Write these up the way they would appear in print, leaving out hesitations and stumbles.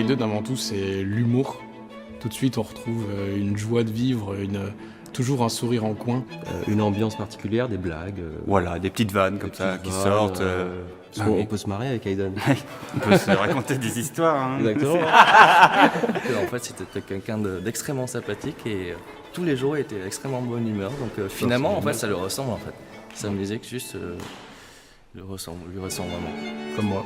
Haydn, avant tout, c'est l'humour. Tout de suite, on retrouve une joie de vivre, toujours un sourire en coin. Une ambiance particulière, des blagues. Voilà, des petites vannes comme ça qui sortent. Parce qu'on peut se marrer avec Haydn. On peut se raconter des histoires. Hein. Exactement. En fait, c'était quelqu'un d'extrêmement sympathique et tous les jours il était extrêmement bonne humeur. Donc finalement, en fait, ça lui ressemble en fait. Sa musique juste lui ressemble vraiment. Comme moi.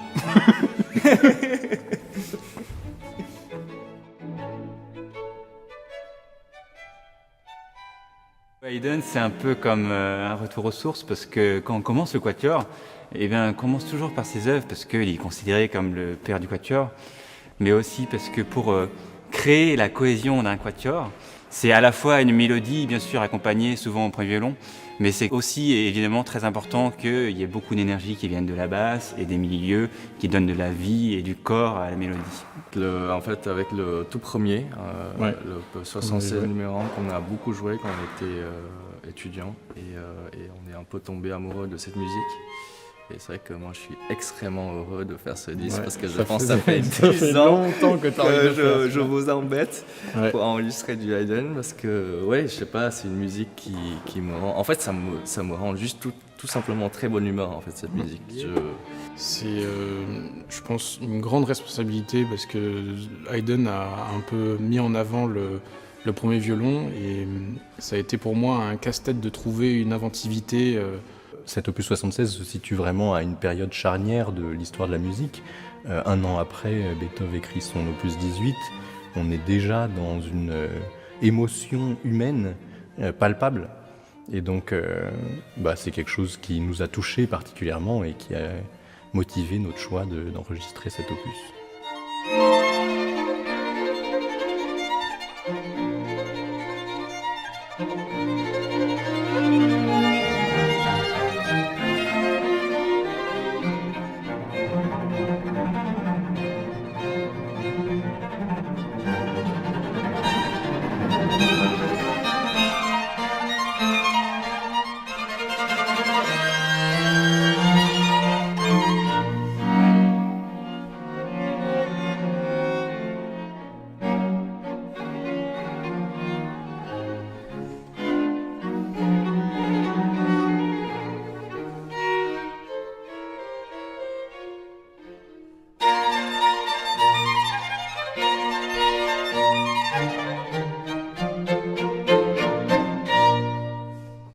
Haydn, c'est un peu comme un retour aux sources parce que quand on commence le quatuor, eh bien, on commence toujours par ses œuvres parce qu'il est considéré comme le père du quatuor, mais aussi parce que pour créer la cohésion d'un quatuor, c'est à la fois une mélodie, bien sûr, accompagnée souvent au premier violon, mais c'est aussi évidemment très important qu'il y ait beaucoup d'énergie qui vienne de la basse et des milieux qui donnent de la vie et du corps à la mélodie. En fait, avec le tout premier, Ouais. le 76 numéro 1 qu'on a beaucoup joué quand on était étudiant et on est un peu tombé amoureux de cette musique. Et c'est vrai que moi je suis extrêmement heureux de faire ce disque parce que je pense que ça fait 10 ans longtemps que je vous embête pour enregistrer du Haydn parce que ouais, je sais pas, c'est une musique qui me rend... En fait, ça me rend juste tout simplement très bonne humeur en fait cette musique. C'est, je pense, une grande responsabilité parce que Haydn a un peu mis en avant le premier violon et ça a été pour moi un casse-tête de trouver une inventivité. Cet opus 76 se situe vraiment à une période charnière de l'histoire de la musique. Un an après, Beethoven écrit son opus 18. On est déjà dans une émotion humaine palpable. Et donc, c'est quelque chose qui nous a touchés particulièrement et qui a motivé notre choix d'enregistrer cet opus.